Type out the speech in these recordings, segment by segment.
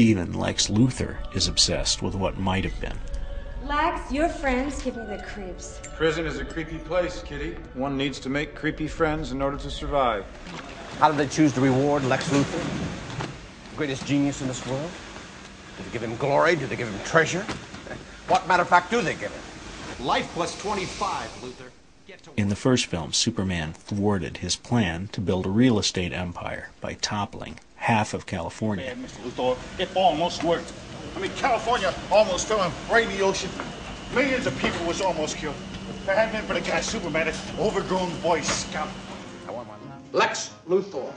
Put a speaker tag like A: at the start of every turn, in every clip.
A: Even Lex Luthor is obsessed with what might have been.
B: Lex, your friends give me the creeps.
C: Prison is a creepy place, Kitty. One needs to make creepy friends in order to survive.
D: How did they choose to reward Lex Luthor? The greatest genius in this world? Did they give him glory? Did they give him treasure? What matter of fact do they give him? Life plus 25, Luthor.
A: In the first film, Superman thwarted his plan to build a real estate empire by toppling half of California.
E: Yeah, Mr. Luthor, it almost worked. I mean, California almost fell right in the ocean. Millions of people was almost killed. If it hadn't been for the guy Superman, an overgrown Boy Scout.
D: Lex Luthor.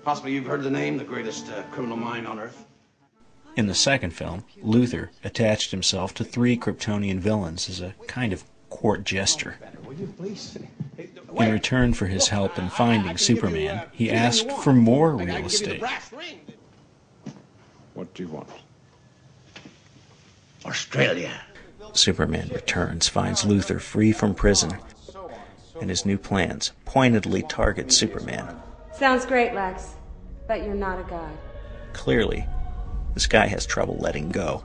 D: Possibly you've heard the name, the greatest criminal mind on Earth.
A: In the second film, Luthor attached himself to 3 Kryptonian villains as a kind of court gesture. In return for his help in finding Superman, he asked for more real estate.
C: What do you want?
D: Australia.
A: Superman returns, finds Luthor free from prison, and his new plans pointedly target Superman.
B: Sounds great, Lex, but you're not a god.
A: Clearly, this guy has trouble letting go.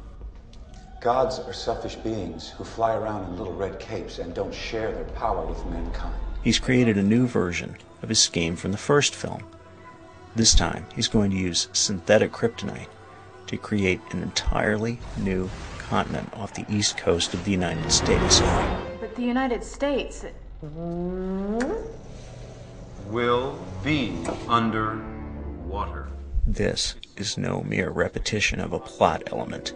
F: Gods are selfish beings who fly around in little red capes and don't share their power with mankind.
A: He's created a new version of his scheme from the first film. This time, he's going to use synthetic kryptonite to create an entirely new continent off the east coast of the United States.
G: But the United States...
C: Will be under water.
A: This is no mere repetition of a plot element.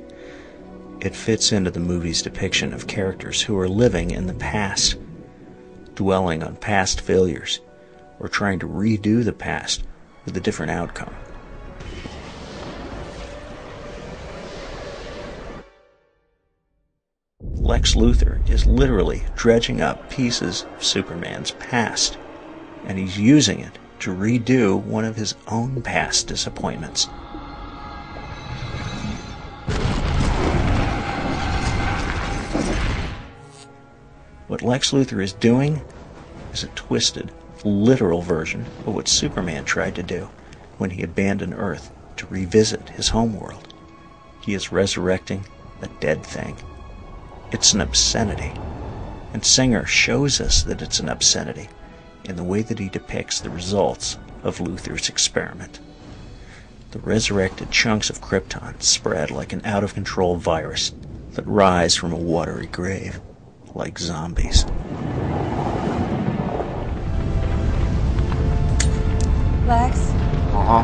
A: It fits into the movie's depiction of characters who are living in the past, dwelling on past failures, or trying to redo the past with a different outcome. Lex Luthor is literally dredging up pieces of Superman's past, and he's using it to redo one of his own past disappointments. What Lex Luthor is doing is a twisted, literal version of what Superman tried to do when he abandoned Earth to revisit his homeworld. He is resurrecting a dead thing. It's an obscenity, and Singer shows us that it's an obscenity in the way that he depicts the results of Luthor's experiment. The resurrected chunks of Krypton spread like an out-of-control virus that rise from a watery grave, like zombies.
B: Lex,
C: Uh-huh.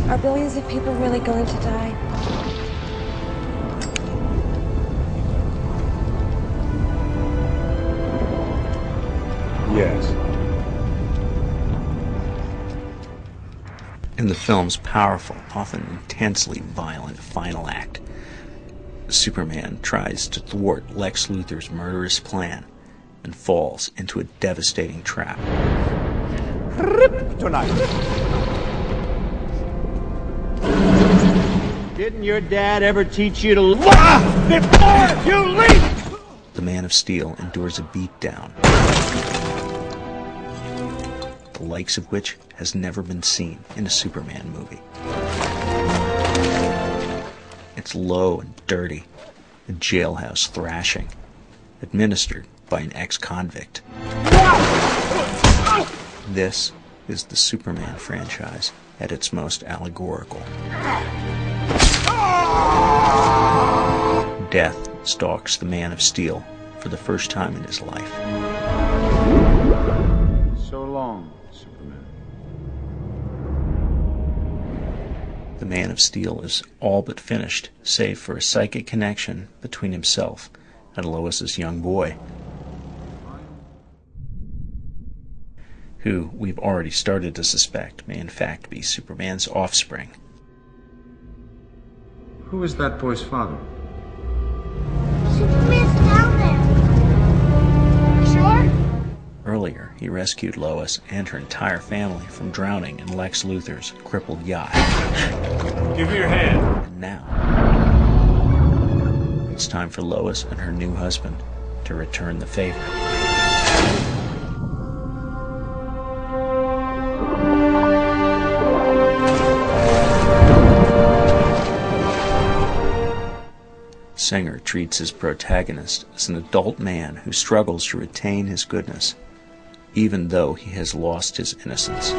B: are billions of people really going to die?
C: Yes.
A: In the film's powerful, often intensely violent final act, Superman tries to thwart Lex Luthor's murderous plan and falls into a devastating trap.
D: Tonight.
E: Didn't your dad ever teach you to laugh before you leap?
A: The Man of Steel endures a beatdown, the likes of which has never been seen in a Superman movie. It's low and dirty, a jailhouse thrashing, administered by an ex-convict. This is the Superman franchise at its most allegorical. Death stalks the Man of Steel for the first time in his life.
C: So long, Superman.
A: The Man of Steel is all but finished, save for a psychic connection between himself and Lois's young boy, who we've already started to suspect may in fact be Superman's offspring.
C: Who is that boy's father?
H: Superman's down there. Sure?
A: Earlier, he rescued Lois and her entire family from drowning in Lex Luthor's crippled yacht.
E: Give me your hand.
A: And now, it's time for Lois and her new husband to return the favor. Singer treats his protagonist as an adult man who struggles to retain his goodness, even though he has lost his innocence.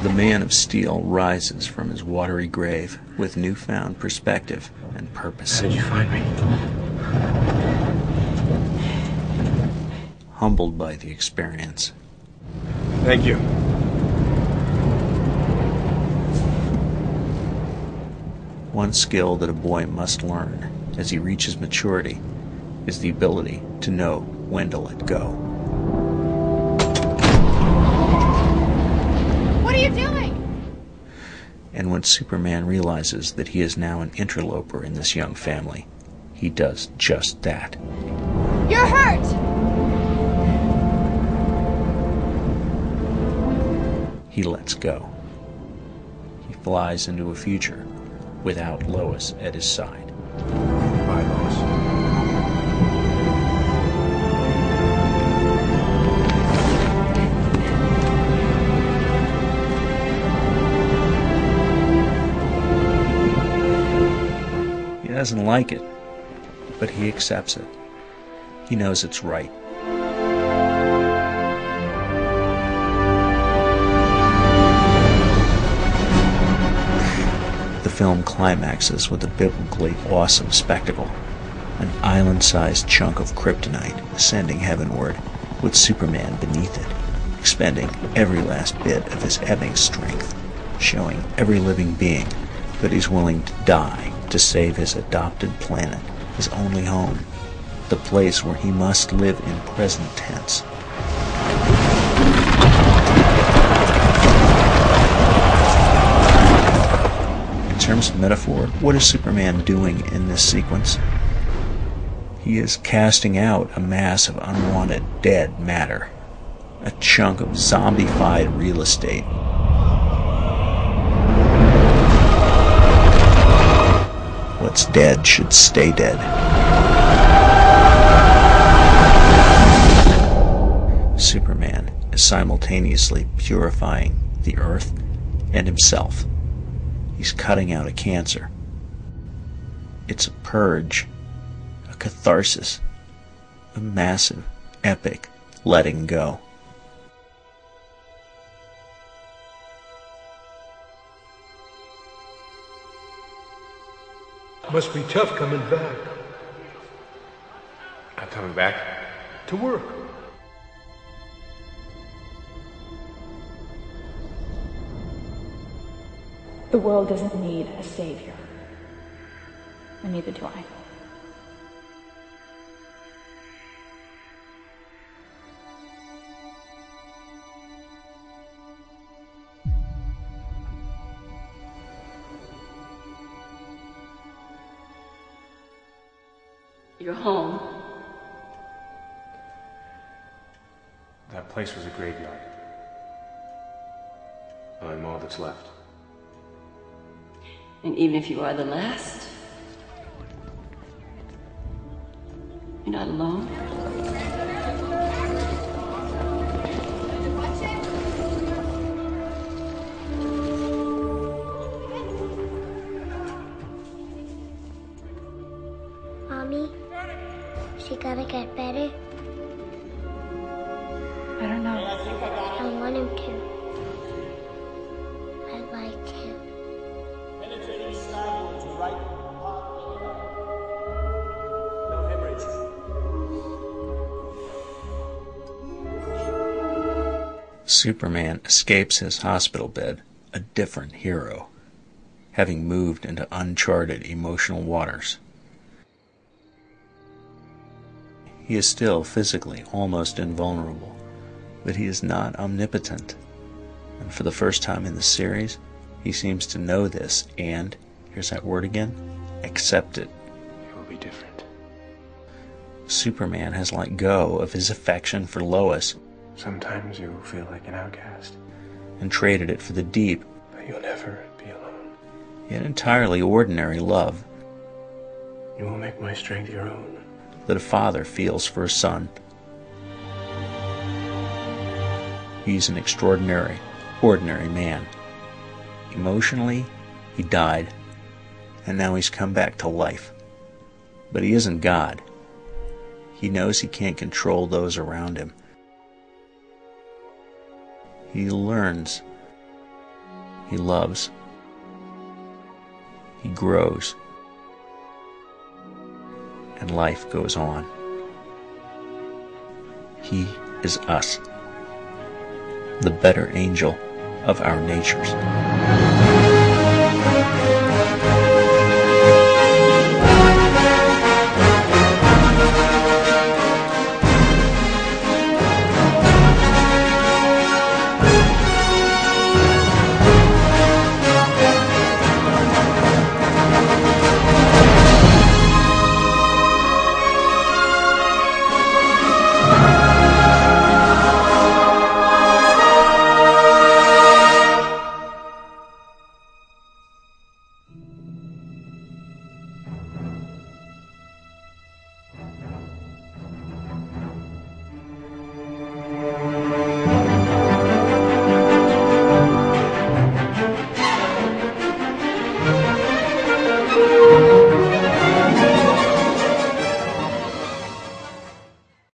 A: The Man of Steel rises from his watery grave with newfound perspective and purpose.
I: How did you find me?
A: Humbled by the experience.
I: Thank you.
A: One skill that a boy must learn as he reaches maturity is the ability to know when to let go.
H: What are you doing?
A: And when Superman realizes that he is now an interloper in this young family, he does just that.
H: You're hurt!
A: He lets go. He flies into a future without Lois at his side.
I: Bye, Lois.
A: He doesn't like it, but he accepts it. He knows it's right. The film climaxes with a biblically awesome spectacle, an island-sized chunk of kryptonite ascending heavenward with Superman beneath it, expending every last bit of his ebbing strength, showing every living being that he's willing to die to save his adopted planet, his only home, the place where he must live in present tense. In terms of metaphor, what is Superman doing in this sequence? He is casting out a mass of unwanted dead matter, a chunk of zombified real estate. What's dead should stay dead. Superman is simultaneously purifying the Earth and himself. He's cutting out a cancer. It's a purge, a catharsis, a massive, epic letting go.
J: Must be tough coming back.
I: I'm coming back.
J: To work.
G: The world doesn't need a savior. And neither do I.
K: You're home.
I: That place was a graveyard. I'm all that's left.
K: And even if you are the last, you're not alone.
H: Mommy, is she gonna get better?
G: I don't know.
H: I want him to. I'd like to.
L: Penetrating skywards right. No hemorrhage.
A: Superman escapes his hospital bed a different hero, having moved into uncharted emotional waters. He is still physically almost invulnerable, but he is not omnipotent. And for the first time in the series, he seems to know this and, here's that word again, accept it.
I: It will be different.
A: Superman has let go of his affection for Lois
I: Sometimes you feel like an outcast.
A: And traded it for the deep,
I: But you'll never be alone.
A: yet entirely ordinary love
I: You will make my strength your own.
A: that a father feels for a son. He's an extraordinary, ordinary man. Emotionally, he died, and now he's come back to life. But he isn't God. He knows he can't control those around him. He learns. He loves. He grows. And life goes on. He is us, the better angel of our natures.